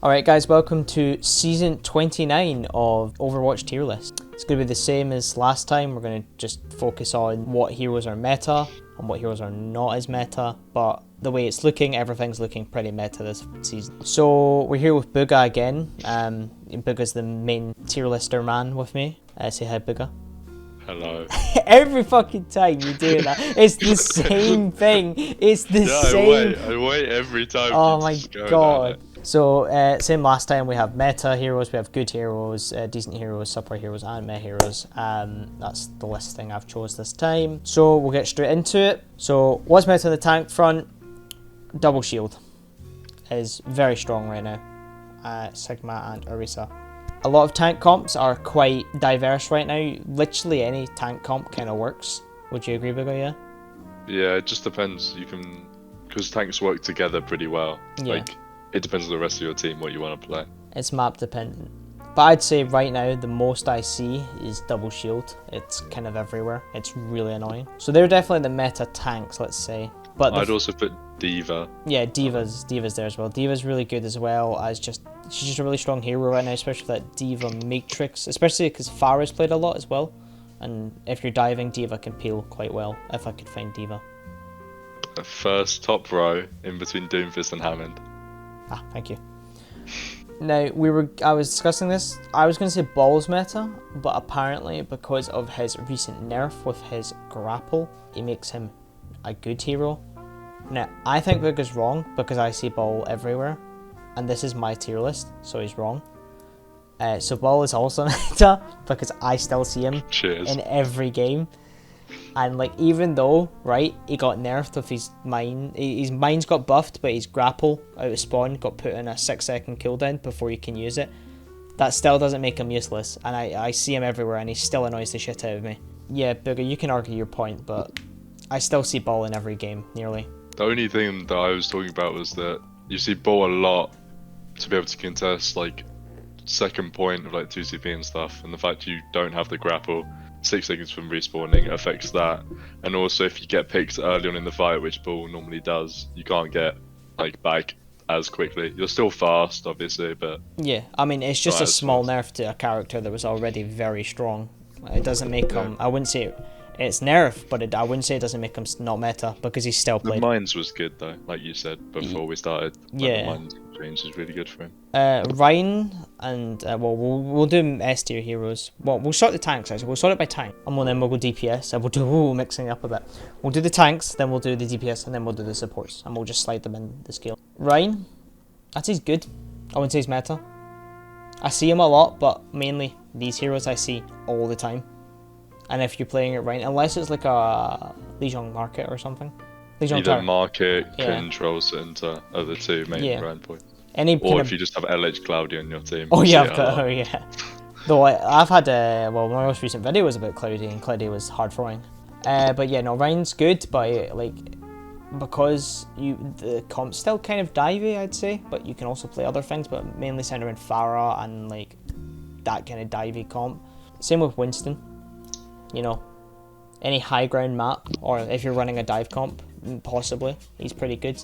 Alright guys, welcome to Season 29 of Overwatch tier list. It's going to be the same as last time. We're going to just focus on what heroes are meta and what heroes are not as meta, but the way it's looking, everything's looking pretty meta this season. So we're here with Booga again. Booga's the main tier lister man with me. Say hi, Booga. Hello. Every fucking time you do that, it's the same thing. It's the same. I wait every time. Oh my god. So, same last time, we have meta heroes, we have good heroes, decent heroes, support heroes, and meta heroes. That's the listing I've chose this time. So, we'll get straight into it. So, what's meta on the tank front? Double shield is very strong right now. Sigma and Orisa. A lot of tank comps are quite diverse right now. Literally any tank comp kind of works. Would you agree, Bigger? Yeah? Yeah, it just depends. You can... Because tanks work together pretty well. Yeah. Like, it depends on the rest of your team, what you want to play. It's map dependent. But I'd say right now, the most I see is double shield. It's kind of everywhere. It's really annoying. So they're definitely the meta tanks, let's say. But I'd also put Diva. Yeah, Diva's there as well. Diva's really good as well as she's just a really strong hero right now, especially that Diva matrix, especially because Farah's played a lot as well. And if you're diving, Diva can peel quite well, if I could find Diva. First top row in between Doomfist and Hammond. Ah, thank you. Now, I was discussing this. I was going to say Ball's meta, but apparently because of his recent nerf with his grapple, it makes him a good hero. Now, I think Booga's wrong because I see Ball everywhere, and this is my tier list, so he's wrong. So Ball is also meta because I still see him in every game. And like, even though, right, he got nerfed with his mine's got buffed, but his grapple out of spawn got put in a 6-second cooldown before you can use it. That still doesn't make him useless, and I see him everywhere, and he still annoys the shit out of me. Yeah, Booga, you can argue your point, but I still see Ball in every game, nearly. The only thing that I was talking about was that you see Ball a lot to be able to contest like second point of like 2CP and stuff, and the fact you don't have the grapple 6 seconds from respawning affects that. And also if you get picked early on in the fight, which Ball normally does, you can't get like back as quickly. You're still fast obviously, but yeah, I mean, it's just a small nerf to a character that was already very strong. It doesn't make him, I wouldn't say it's nerf, but I wouldn't say it doesn't make him not meta because he's still played. The mines was good though, like you said before we started. Yeah, the mines change is really good for him. Ryan and well, we'll do S tier heroes. Well, we'll sort the tanks actually. We'll sort it by tank, and then we'll go DPS. And we'll do mixing it up a bit. We'll do the tanks, then we'll do the DPS, and then we'll do the supports, and we'll just slide them in the scale. Ryan, I'd say he's good. I wouldn't say he's meta. I see him a lot, but mainly these heroes I see all the time. And if you're playing it right, unless it's like a Legion Market or something. Legion Either Market, Control Center are the two main brand points. Or if you just have LH Cloudy on your team. Oh yeah, Though I've had, well, my most recent video was about Cloudy, and Cloudy was hard throwing. But yeah, no, Ryan's good, but like, because the comp's still kind of divey, I'd say, but you can also play other things, but mainly centered around Farah and like that kind of divey comp. Same with Winston. You know, any high ground map, or if you're running a dive comp, possibly, he's pretty good.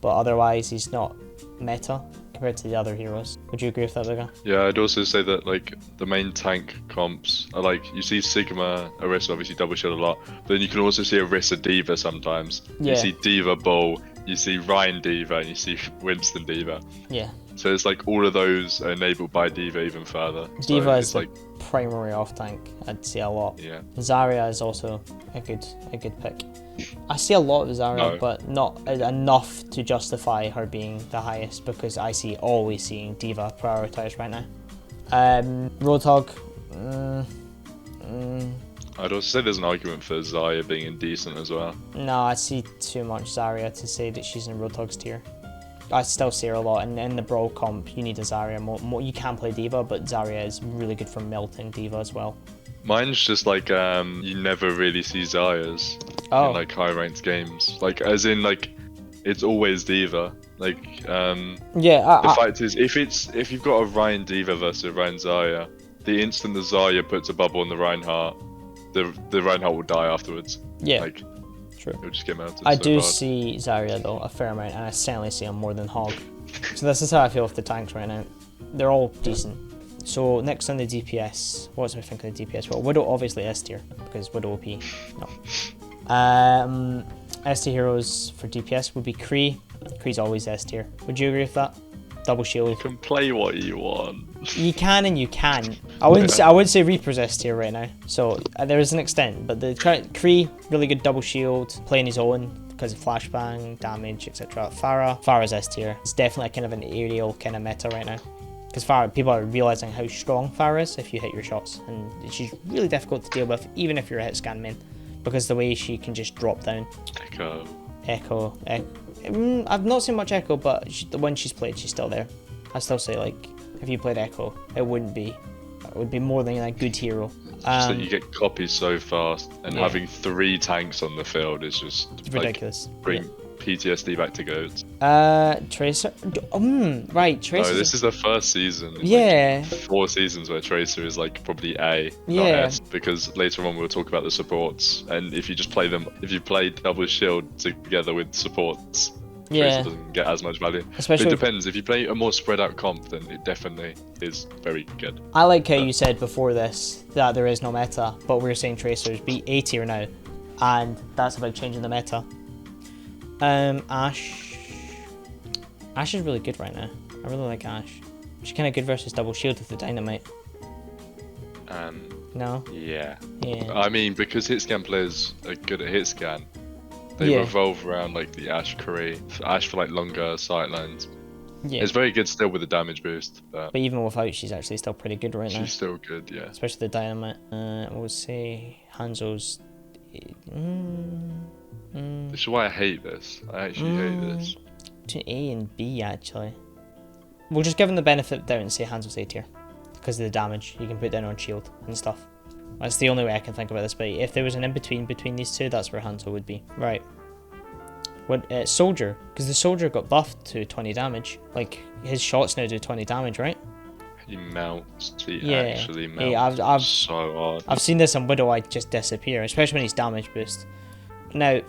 But otherwise, he's not meta compared to the other heroes. Would you agree with that, Bigger? Yeah, I'd also say that like the main tank comps are like, you see Sigma, Orisa obviously double shield a lot, but then you can also see Orisa Diva sometimes. Yeah. You see Diva Bull, you see Ryan Diva, and you see Winston Diva. Yeah. So it's like all of those are enabled by Diva even further. Diva is like primary off tank, I'd say a lot. Yeah. Zarya is also a good pick. I see a lot of Zarya, but not enough to justify her being the highest, because I always seeing Diva prioritized right now. Roadhog. I'd also say there's an argument for Zarya being indecent as well. No, I see too much Zarya to say that she's in Roadhog's tier. I still see her a lot, and in the Brawl comp, you need a Zarya. You can play Diva, but Zarya is really good for melting Diva as well. Mine's just like, you never really see Zaryas in like high ranked games. Like, as in like, it's always Diva. Like, the fact is, if you've got a Ryan Diva versus a Ryan Zarya, the instant the Zarya puts a bubble on the Reinhardt, the Reinhardt will die afterwards. Yeah. Like, true. It'll just get melted. I do see Zarya though a fair amount, and I certainly see him more than Hog. So this is how I feel with the tanks right now. They're all decent. So next on the DPS, what's my think of the DPS? Well, Widow obviously S tier because Widow OP. No. S tier heroes for DPS would be Kree. Kree's always S tier. Would you agree with that? Double shield. You can play what you want. You can and you can. I wouldn't say Reaper's S tier right now. So there is an extent, but the current Kree, really good double shield, playing his own because of flashbang, damage, etc. Farah's S tier. It's definitely kind of an aerial kind of meta right now. Because Farah, people are realizing how strong Farah is if you hit your shots, and she's really difficult to deal with, even if you're a hit scan main, because the way she can just drop down. Echo. I've not seen much Echo, but when she's played, she's still there. I still say, like, if you played Echo, it would be more than a good hero. Just that you get copies so fast, and having 3 tanks on the field is just ridiculous. Like, bring PTSD back to goats. Tracer. Right, Tracer. No, this is the first season. Yeah. Like 4 seasons where Tracer is like probably A, not S, because later on we'll talk about the supports, and if you just play them, if you play double shield together with supports, Tracer doesn't get as much value. Especially it depends. If you play a more spread out comp, then it definitely is very good. I like how you said before this that there is no meta, but we're saying Tracer's be A tier now, and that's a big change in the meta. Ashe is really good right now. I really like Ashe. She's kind of good versus double shield with the dynamite. No? Yeah. I mean, because hit scan players are good at hit scan, they revolve around like the Ashe Kree. Ashe for like longer sightlines. Yeah. It's very good still with the damage boost. But even without, she's actually still pretty good right now. She's still good, yeah. Especially the dynamite. We'll say Hanzo's... This is why I hate this. I actually hate this. Between A and B, actually. We'll just give him the benefit of the doubt and say Hanzo's A tier. Because of the damage you can put down on shield and stuff. That's the only way I can think about this, but if there was an in-between between these two, that's where Hanzo would be. Right. What, Soldier. Because the Soldier got buffed to 20 damage. Like, his shots now do 20 damage, right? He melts. He actually melts I've so hard. I've seen this on Widow, I just disappear, especially when he's damage boost. Now,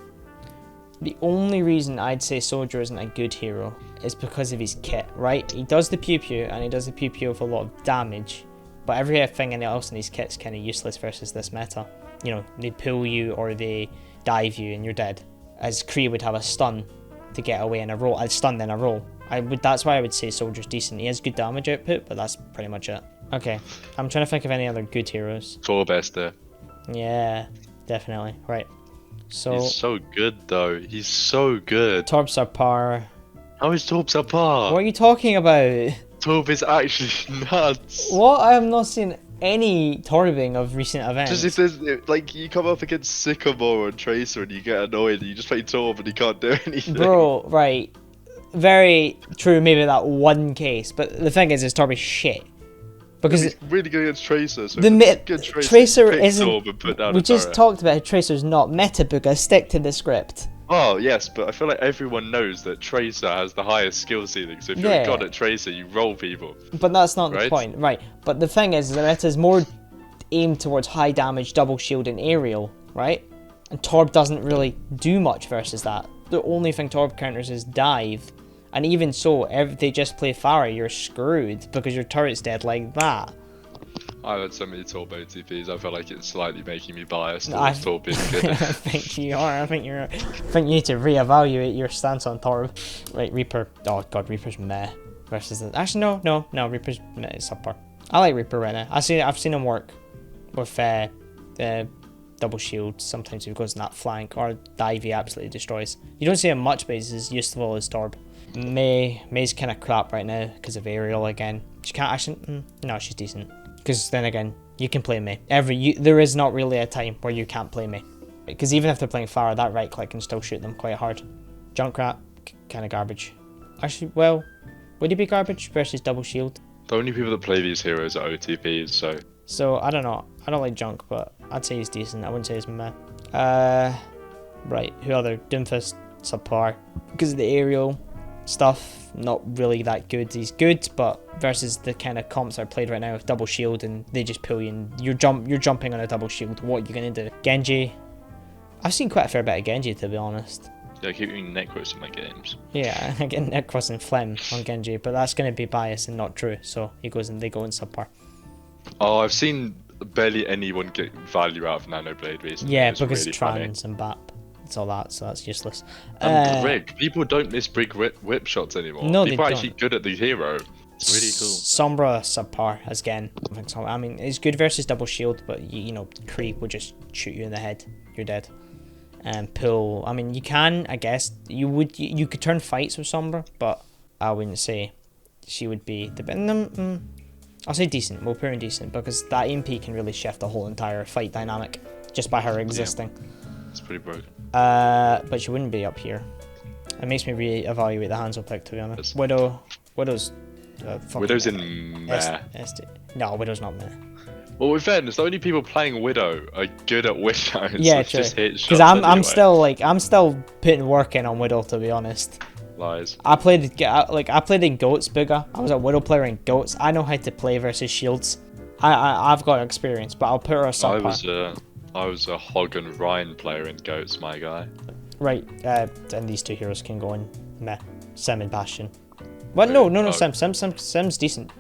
the only reason I'd say Soldier isn't a good hero is because of his kit, right? He does the pew pew, and he does the pew pew with a lot of damage, but everything else in his kit's kind of useless versus this meta. You know, they pull you or they dive you and you're dead. As Kree would have a stun to get away in a roll, a stun then a roll. That's why I would say Soldier's decent. He has good damage output, but that's pretty much it. Okay, I'm trying to think of any other good heroes. Tor Bester. Yeah, definitely. Right. So he's so good though. He's so good. Torb subpar. How is Torb subpar? What are you talking about? Torb is actually nuts. What? I have not seen any Torbing of recent events. Just if there's like you come up against Sycamore and Tracer and you get annoyed and you just play Torb and he can't do anything. Bro, right. Very true, maybe that one case, but the thing is Torb is shit. Because he's really good against Tracer, so good Tracer isn't. We just talked about how Tracer's not meta booger. Stick to the script. Oh yes, but I feel like everyone knows that Tracer has the highest skill ceiling. So if you're a god at Tracer, you roll people. But that's not the point, right? But the thing is, the meta is more aimed towards high damage, double shield, and aerial, right? And Torb doesn't really do much versus that. The only thing Torb counters is dive. And even so, if they just play Farah, you're screwed because your turret's dead like that. I've had so many Torb OTPs, I feel like it's slightly making me biased towards Torb being good. I think you are. I think you need to reevaluate your stance on Torb. Right, Reaper. Oh god, Reaper's meh. Versus actually no, Reaper's meh, it's subpar. I like Reaper right now. I've seen him work with double shield. Sometimes he goes in that flank, or dive he absolutely destroys. You don't see him much, but he's as useful as Torb. May's kind of crap right now because of aerial again. She can't actually. No, she's decent. Because then again, you can play Mei. There is not really a time where you can't play Mei. Because even if they're playing Farah, that right click can still shoot them quite hard. Junkrat, kind of garbage. Actually, well, would he be garbage versus double shield? The only people that play these heroes are OTPs, so. So I don't know. I don't like Junk, but I'd say he's decent. I wouldn't say he's meh. Right. Who other? Doomfist, subpar. Because of the aerial stuff, not really that good. He's good, but versus the kind of comps that are played right now with double shield and they just pull you and you're jumping on a double shield. What are you gonna do? Genji. I've seen quite a fair bit of Genji, to be honest. Yeah, I keep getting Necros in my games. Yeah, I get Necros and Phlegm on Genji, but that's going to be biased and not true. So they go in subpar. Oh, I've seen barely anyone get value out of Nanoblade recently. Yeah, It's because really trans and BAP. It's all that, so that's useless. And Brig. People don't miss Brig whip shots anymore. No, People they are actually good at the hero. It's really cool. Sombra subpar again. I mean, it's good versus double shield, but you know, creep will just shoot you in the head. You're dead. And pull. I mean, you can. I guess you could turn fights with Sombra, but I wouldn't say she would be the. I'll say decent. We'll put her in decent because that EMP can really shift the whole entire fight dynamic just by her existing. Yeah, it's pretty broken. But she wouldn't be up here. It makes me re-evaluate the Hanzo pick, to be honest. Widow's. Widow's in meh. No, Widow's not meh. Well, with fairness, the only people playing Widow are good at Widow. Yeah, true. Because I'm still putting work in on Widow, to be honest. Lies. I played in Goats, Booger. I was a Widow player in Goats. I know how to play versus shields. I've got experience, but I'll put her a subpar. I was a Hog and Ryan player in Goats, my guy. Right, and these two heroes can go in meh. Sim and Bastion. What? No, Sim's decent.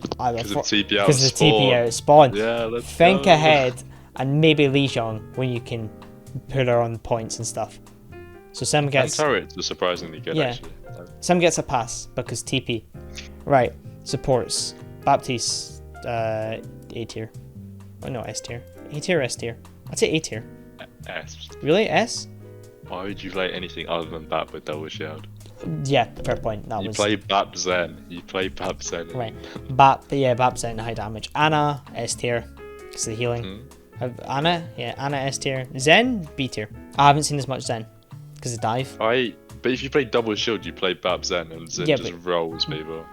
Because of TP out Because of the TP out spawn. Yeah, let's Think go. ahead, and maybe Li Xiong when you can put her on points and stuff. So Sim gets. And turrets are surprisingly good, actually. Sim gets a pass because TP. Right, supports. Baptiste, A tier. Oh no, S tier. A tier, S tier. I'd say A tier. S. Really? S? Why would you play anything other than BAP with double shield? Yeah, fair point. You play BAP Zen. Right. BAP Zen, high damage. Ana, S tier. Because of the healing. Ana S tier. Zen, B tier. I haven't seen as much Zen. Because of dive. But if you play double shield, you play BAP Zen, and Zen just rolls people.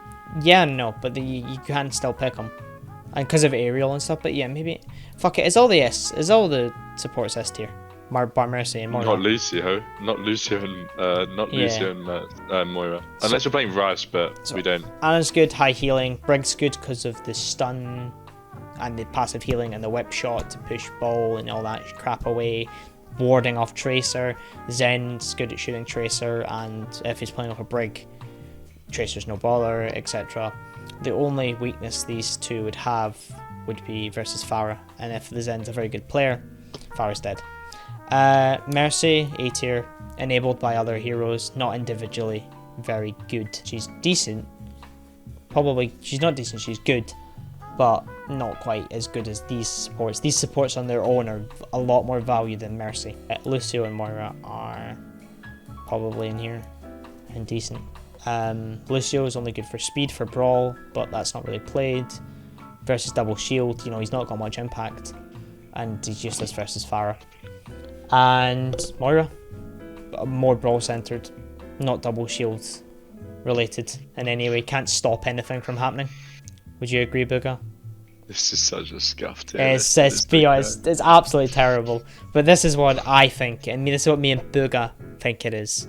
Yeah, no, but you can still pick them. And because of aerial and stuff, but yeah, maybe. Fuck it, it's all the supports S tier. Bar Mercy and Moira. Not Lucio and Moira. Unless you're playing Rush, but we don't. Ana's good, high healing. Brig's good because of the stun and the passive healing and the whip shot to push ball and all that crap away. Warding off Tracer. Zen's good at shooting Tracer, and if he's playing off a Brig, Tracer's no bother, etc. The only weakness these two would have would be versus Farah, and if the Zen's a very good player, Farah's dead. Mercy, A tier, enabled by other heroes, not individually very good. She's decent. Probably, she's not decent, she's good, but not quite as good as these supports. These supports on their own are a lot more value than Mercy. Lucio and Moira are probably in here and decent. Lucio is only good for speed, for brawl, but that's not really played. Versus double shield, you know, he's not got much impact, and he's useless versus Farah. And Moira, more brawl centered, not double shield related in any way, can't stop anything from happening. Would you agree, Booga? This is such a scuff. It's absolutely terrible, but this is what I think, and this is what me and Booga think it is.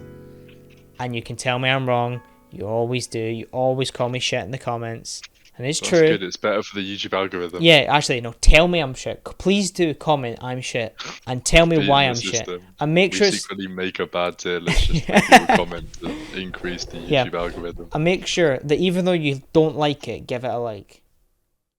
And you can tell me I'm wrong. You always do. You always call me shit in the comments. And it's true. Good. It's better for the YouTube algorithm. Yeah, actually, no. Tell me I'm shit. Please do comment I'm shit, and tell me why I'm shit. And make sure. We secretly make a bad tier list just for people to comment to increase the YouTube algorithm. And make sure that even though you don't like it, give it a like.